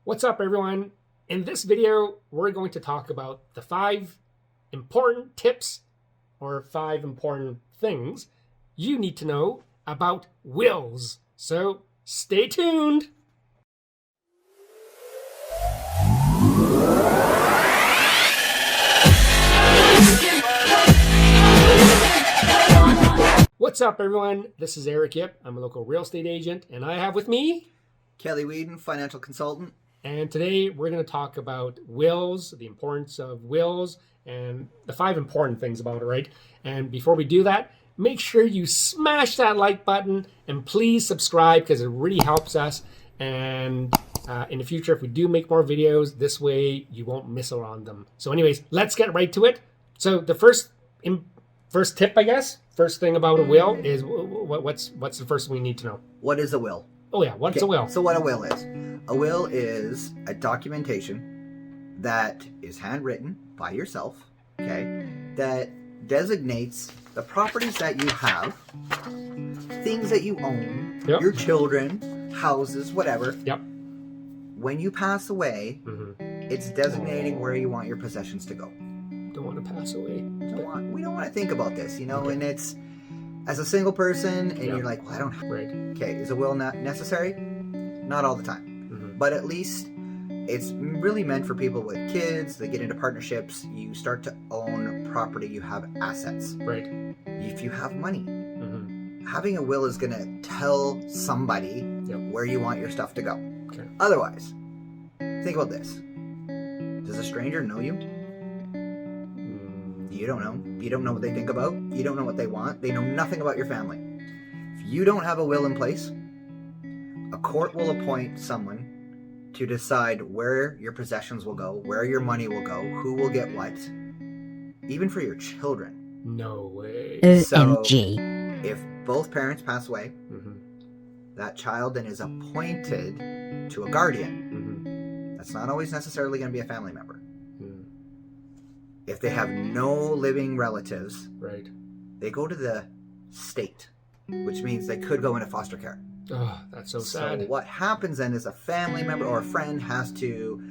What's up, everyone? In this video, we're going to talk about the 5 important tips or 5 important things you need to know about wills. So stay tuned. What's up, everyone? This is Erick. I'm a local real estate agent, and I have with me Kelly Whedon, financial consultant. And today we're going to talk about wills, the importance of wills, and the 5 important things about it, right? And before we do that, make sure you smash that like button and please subscribe because it really helps us. And in the future, if we do make more videos, this way you won't miss out on them. So anyways, let's get right to it. So the first tip, I guess, first thing about a will is what's the first thing we need to know? What is a will? Oh yeah, what's a will? So what a will is? A will is a documentation that is handwritten by yourself, okay, that designates the properties that you have, things that you own, your children, houses, whatever. Yep. When you pass away, it's designating where you want your possessions to go. Don't want to pass away. We don't want to think about this, and it's as a single person, and you're like, well, I don't have. Right. Okay, is a will not necessary? Not all the time, but at least it's really meant for people with kids. They get into partnerships. You start to own property. You have assets. Right. If you have money, having a will is going to tell somebody where you want your stuff to go. Okay. Otherwise, think about this: does a stranger know you? You don't know. You don't know what they think about. You don't know what they want. They know nothing about your family. If you don't have a will in place, a court will appoint someone to decide where your possessions will go, where your money will go, who will get what, even for your children. No way. So, if both parents pass away, that child then is appointed to a guardian. That's not always necessarily going to be a family member. If they have no living relatives, right, they go to the state, which means they could go into foster care. Oh, that's so sad. So what happens then is a family member or a friend has to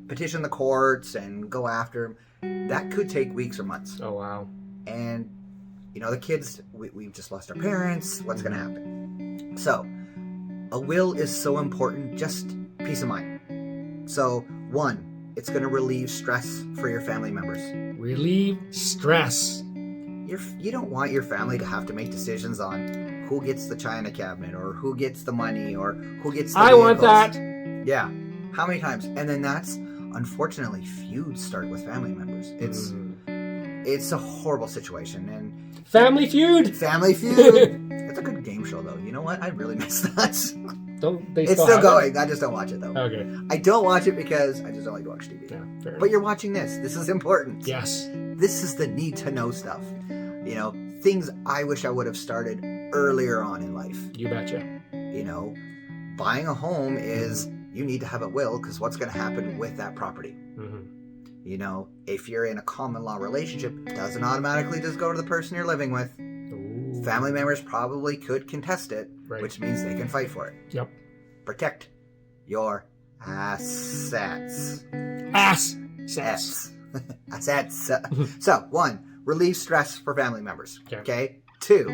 petition the courts and go after them. That could take weeks or months. Oh, wow. And, the kids, we've just lost our parents. What's going to happen? So a will is so important, just peace of mind. So, 1, it's going to relieve stress for your family members. Relieve stress. You don't want your family to have to make decisions on who gets the china cabinet or who gets the money or who gets the I vehicles. Want that. Yeah. How many times? And then that's, unfortunately, feuds start with family members. It's a horrible situation. And Family Feud. Family Feud. It's a good game show, though. You know what? I really miss that. It's still going. I just don't watch it, though. Okay. I don't watch it because I just don't like to watch TV. Yeah, fair but you're watching this. This is important. Yes. This is the need to know stuff. Things I wish I would have started earlier on in life. You betcha. Buying a home is, you need to have a will because what's going to happen with that property? If you're in a common law relationship, it doesn't automatically just go to the person you're living with. Ooh. Family members probably could contest it, which means they can fight for it. Yep. Protect your assets. Assets. Assets. So, 1, relieve stress for family members. Okay. 2,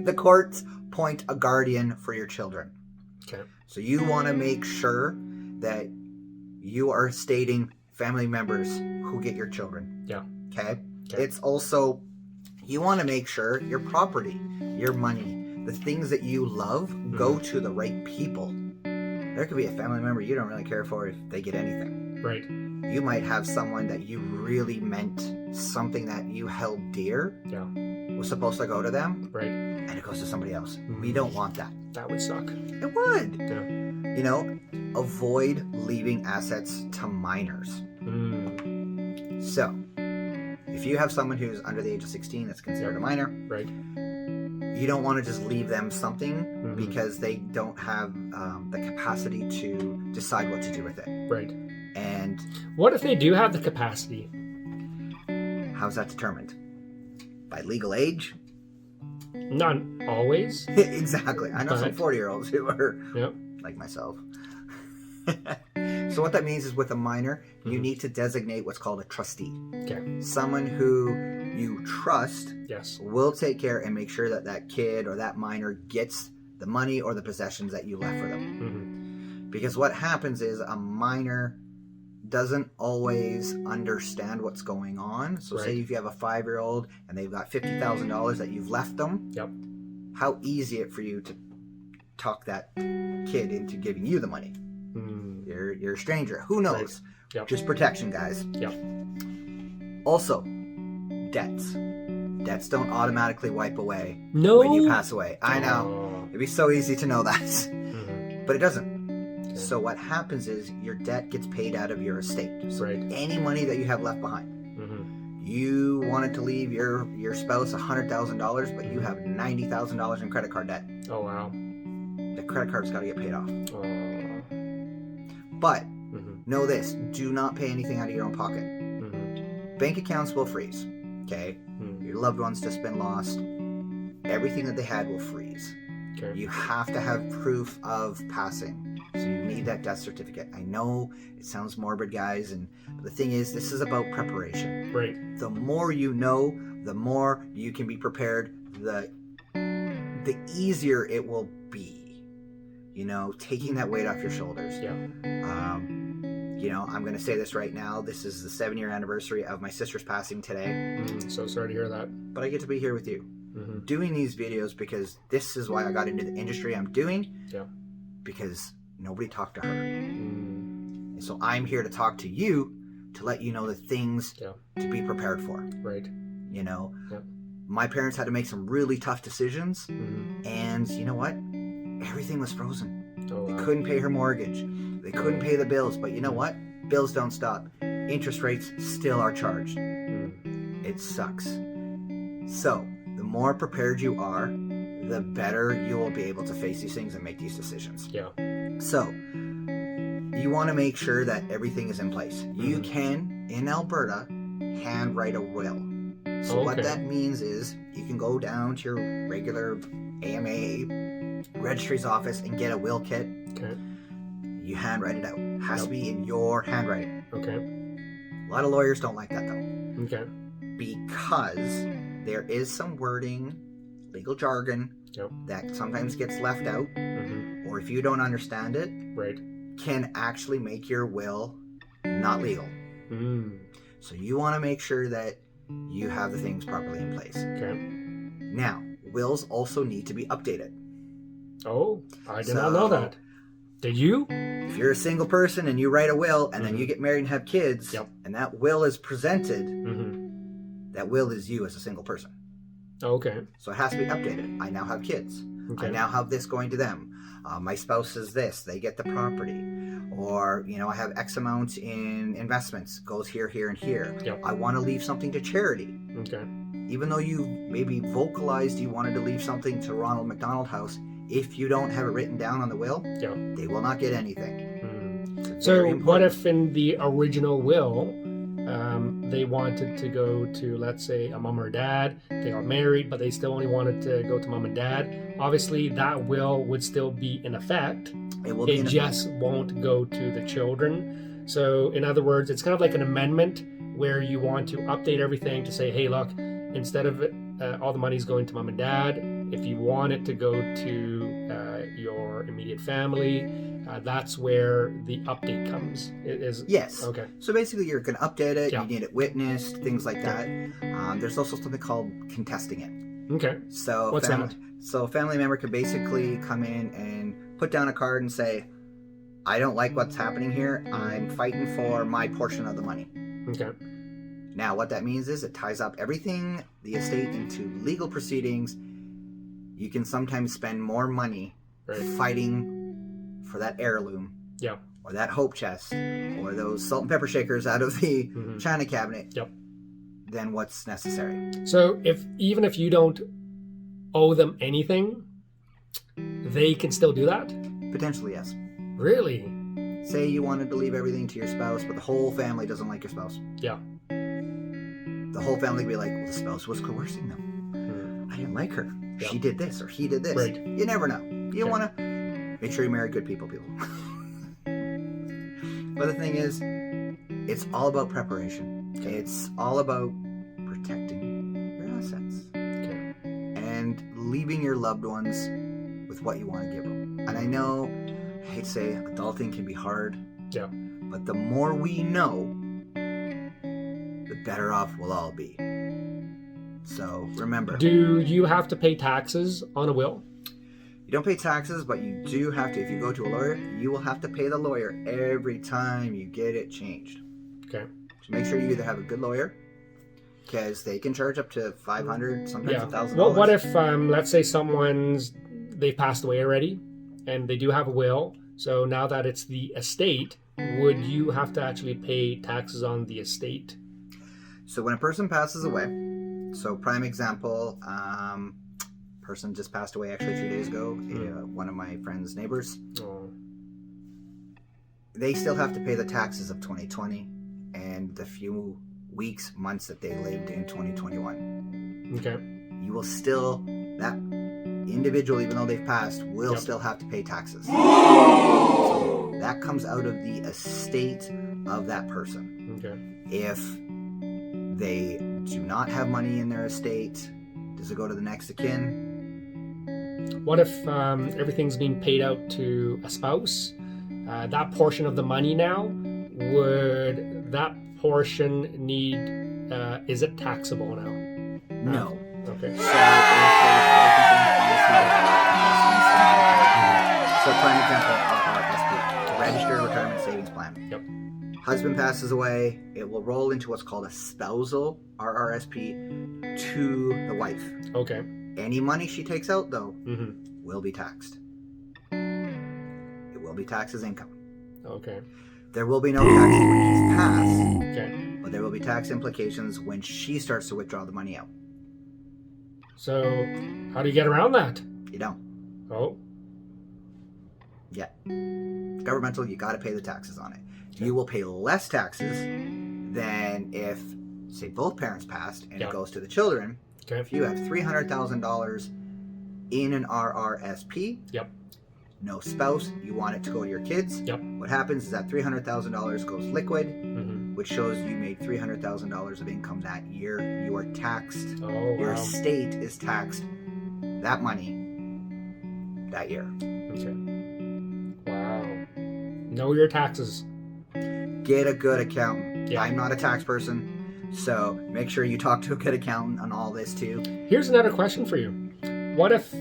the courts appoint a guardian for your children. Okay. So you want to make sure that you are stating family members who get your children. Yeah. Okay. It's also, you want to make sure your property, your money, the things that you love go to the right people. There could be a family member you don't really care for if they get anything. Right. You might have someone that you really meant, something that you held dear was supposed to go to them. Right. And it goes to somebody else. We don't want that. That would suck. It would. Yeah. Avoid leaving assets to minors. So, if you have someone who's under the age of 16 that's considered a minor, right, you don't want to just leave them something because they don't have the capacity to decide what to do with it. Right. And what if they do have the capacity? How's that determined? By legal age? Not always. Exactly. I know some 40-year-olds who are Yep. like myself. So what that means is with a minor, you need to designate what's called a trustee. Okay. Someone who you trust Yes. will take care and make sure that that kid or that minor gets the money or the possessions that you left for them. Mm-hmm. Because what happens is a minor doesn't always understand what's going on. So say if you have a 5-year-old and they've got $50,000 that you've left them, Yep. how easy it for you to talk that kid into giving you the money. Mm. You're a stranger. Who knows? Yep. Just protection, guys. Yep. Also, debts. Debts don't automatically wipe away No. when you pass away. I know. Oh. It'd be so easy to know that. Mm-hmm. But it doesn't. Okay. So what happens is your debt gets paid out of your estate. So Right. any money that you have left behind. Mm-hmm. You wanted to leave your spouse $100,000, but you have $90,000 in credit card debt. Oh, wow. The credit card's got to get paid off. Oh. But Mm-hmm. know this, do not pay anything out of your own pocket. Mm-hmm. Bank accounts will freeze, okay? Mm-hmm. Your loved one's just been lost. Everything that they had will freeze. Okay. You have to have proof of passing. So you need that death certificate. I know it sounds morbid, guys, but the thing is, this is about preparation. Right. The more you know, the more you can be prepared, the easier it will be. You know, taking that weight off your shoulders. Yeah. You know, I'm going to say this right now. This is the 7-year anniversary of my sister's passing today. So sorry to hear that. But I get to be here with you. Mm-hmm. Doing these videos because this is why I got into the industry I'm doing. Yeah. Because nobody talked to her. Mm. And so I'm here to talk to you to let you know the things Yeah. to be prepared for. Right. You know, Yeah. my parents had to make some really tough decisions. Mm-hmm. And you know what? Everything was frozen. Oh, They wow. couldn't pay her mortgage. They couldn't pay the bills. But you know what? Bills don't stop. Interest rates still are charged. Mm. It sucks. So, the more prepared you are, the better you will be able to face these things and make these decisions. Yeah. So, you want to make sure that everything is in place. You Mhm. can, in Alberta, handwrite a will. So what Okay. that means is you can go down to your regular AMA registry's office and get a will kit. Okay. You handwrite it out. Has to Yep. be in your handwriting. Okay. A lot of lawyers don't like that though, Okay. because there is some wording, legal jargon, Yep. that sometimes gets left out, Mm-hmm. or if you don't understand it, Right. can actually make your will not legal. Mm. So you want to make sure that you have the things properly in place. Okay. Now, wills also need to be updated. Oh, I did not know that. Did you? If you're a single person and you write a will and then you get married and have kids, Yep. and that will is presented, Mm-hmm. that will is you as a single person. Okay. So it has to be updated. I now have kids. Okay. I now have this going to them. My spouse is this. They get the property. Or, you know, I have X amount in investments. Goes here, here, and here. Yep. I want to leave something to charity. Okay. Even though you maybe vocalized you wanted to leave something to Ronald McDonald House, if you don't have it written down on the will, Yeah. they will not get anything. Mm. It's So very what important. if in the original will, they wanted to go to, let's say, a mom or dad, they got married, but they still only wanted to go to mom and dad? Obviously, that will would still be in effect. It will be It in just won't go to the children. So, in other words, it's kind of like an amendment where you want to update everything to say, hey, look, instead of all the money's going to mom and dad, if you want it to go to your immediate family, that's where the update comes. It is Yes. Okay. So basically, you're going to update it. Yeah. You need it witnessed, things like that. There's also something called contesting it. Okay. So What's that? So a family member could basically come in and put down a card and say, I don't like what's happening here. I'm fighting for my portion of the money. Okay. Now, what that means is it ties up everything, the estate, into legal proceedings. You can sometimes spend more money Right. fighting for that heirloom, Yeah. or that hope chest, or those salt and pepper shakers out of the Mhm. china cabinet, Yep. than what's necessary. So even if you don't owe them anything, they can still do that? Potentially, yes. Really? Say you wanted to leave everything to your spouse, but the whole family doesn't like your spouse. Yeah. The whole family would be like, well, the spouse was coercing them. Hmm. I didn't like her. she did this or he did this. Right. You never know. You want to make sure you marry good people. But the thing is, it's all about preparation. Okay. It's all about protecting your assets. Okay. And leaving your loved ones with what you want to give them. And I know, I hate to say, adulting can be hard. Yeah. But the more we know, the better off we'll all be. So remember. Do you have to pay taxes on a will? You don't pay taxes, but you do have to. If you go to a lawyer, you will have to pay the lawyer every time you get it changed. Okay. So make sure you either have a good lawyer, because they can charge up to $500, sometimes $1,000. Well, what if, let's say they've passed away already, and they do have a will, so now that it's the estate, would you have to actually pay taxes on the estate? So when a person passes away, so prime example, person just passed away actually 3 days ago, one of my friend's neighbors. Oh. They still have to pay the taxes of 2020 and the few weeks, months that they lived in 2021. Okay. You will still, that individual, even though they've passed, will still have to pay taxes. So that comes out of the estate of that person. Okay. If they do not have money in their estate, does it go to the next of kin? What if everything's being paid out to a spouse? That portion of the money now, would that portion need, is it taxable now? No. Okay. So prime example, RRSP, Registered Retirement Savings Plan. Yep. Husband passes away, it will roll into what's called a spousal RRSP to the wife. Okay. Any money she takes out, though, Mm-hmm. will be taxed. It will be taxed as income. Okay. There will be no taxes when he's passed, Okay. but there will be tax implications when she starts to withdraw the money out. So, how do you get around that? You don't. Oh. Yeah. Governmental, you got to pay the taxes on it. Okay. You will pay less taxes than if, say, both parents passed and it goes to the children. Okay. If you have $300,000 in an RRSP, Yep. no spouse, you want it to go to your kids. Yep. What happens is that $300,000 goes liquid, Mm-hmm. which shows you made $300,000 of income that year. You are taxed. Oh, Your wow. estate is taxed that money that year. Okay. Wow. Know your taxes. Get a good accountant. Yeah. I'm not a tax person, so make sure you talk to a good accountant on all this too. Here's another question for you. What if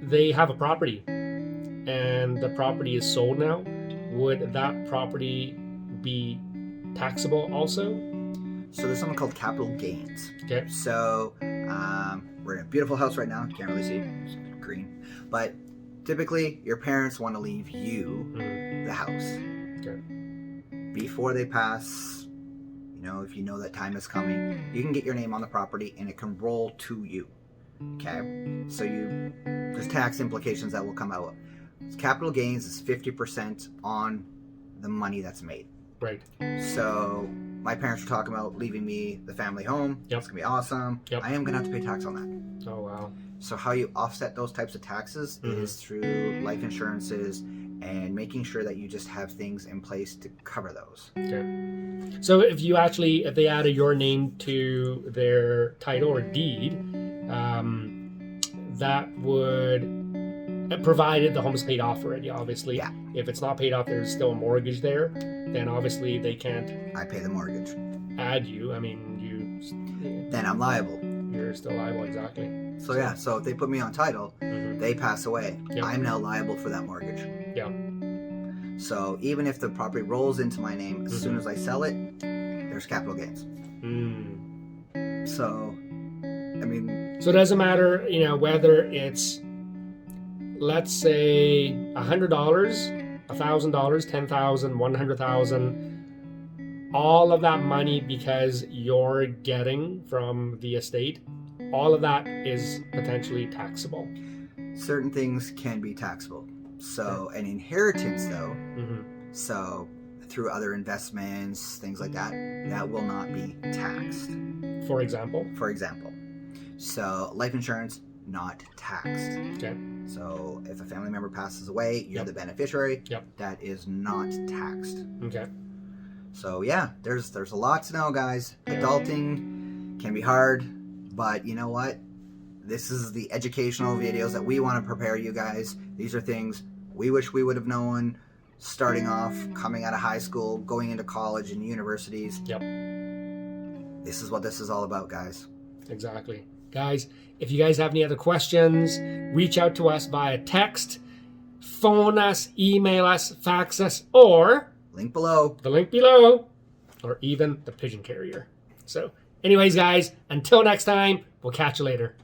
they have a property and the property is sold now? Would that property be taxable also? So there's something called capital gains. Okay. So we're in a beautiful house right now. You can't really see. It's green. But typically, your parents want to leave you Mm-hmm. the house. Okay. Before they pass, if you know that time is coming, you can get your name on the property and it can roll to you. Okay? So there's tax implications that will come out. Capital gains is 50% on the money that's made. Right. So my parents were talking about leaving me the family home. Yep. It's going to be awesome. Yep. I am going to have to pay tax on that. Oh, wow. So how you offset those types of taxes is through life insurances and making sure that you just have things in place to cover those. Okay. So if they added your name to their title or deed, that would, provided the home is paid off already, obviously. Yeah. If it's not paid off, there's still a mortgage there, then obviously they can't I pay the mortgage. add you. I mean, Then I'm liable. you're still liable, exactly. So yeah, so if they put me on title, Mm-hmm. they pass away. Yep. I'm now liable for that mortgage. Yeah. So even if the property rolls into my name, as soon as I sell it, there's capital gains. Mm. So, I mean, So it doesn't matter, whether it's, let's say, $100, $1,000, $10,000, $100,000, all of that money because you're getting from the estate, all of that is potentially taxable. certain things can be taxable. So an inheritance though, Mm-hmm. so through other investments, things like that, that will not be taxed. For example. For example, so life insurance, not taxed. Okay. So if a family member passes away, you're Yep. the beneficiary. Yep. That is not taxed. Okay. So yeah, there's a lot to know, guys. Adulting can be hard, but you know what? This is the educational videos that we want to prepare you guys. These are things we wish we would have known starting off, coming out of high school, going into college and universities. Yep. This is what this is all about, guys. Exactly. Guys, if you guys have any other questions, reach out to us via text, phone us, email us, fax us, or Link below. the link below, or even the pigeon carrier. So anyways, guys, until next time, we'll catch you later.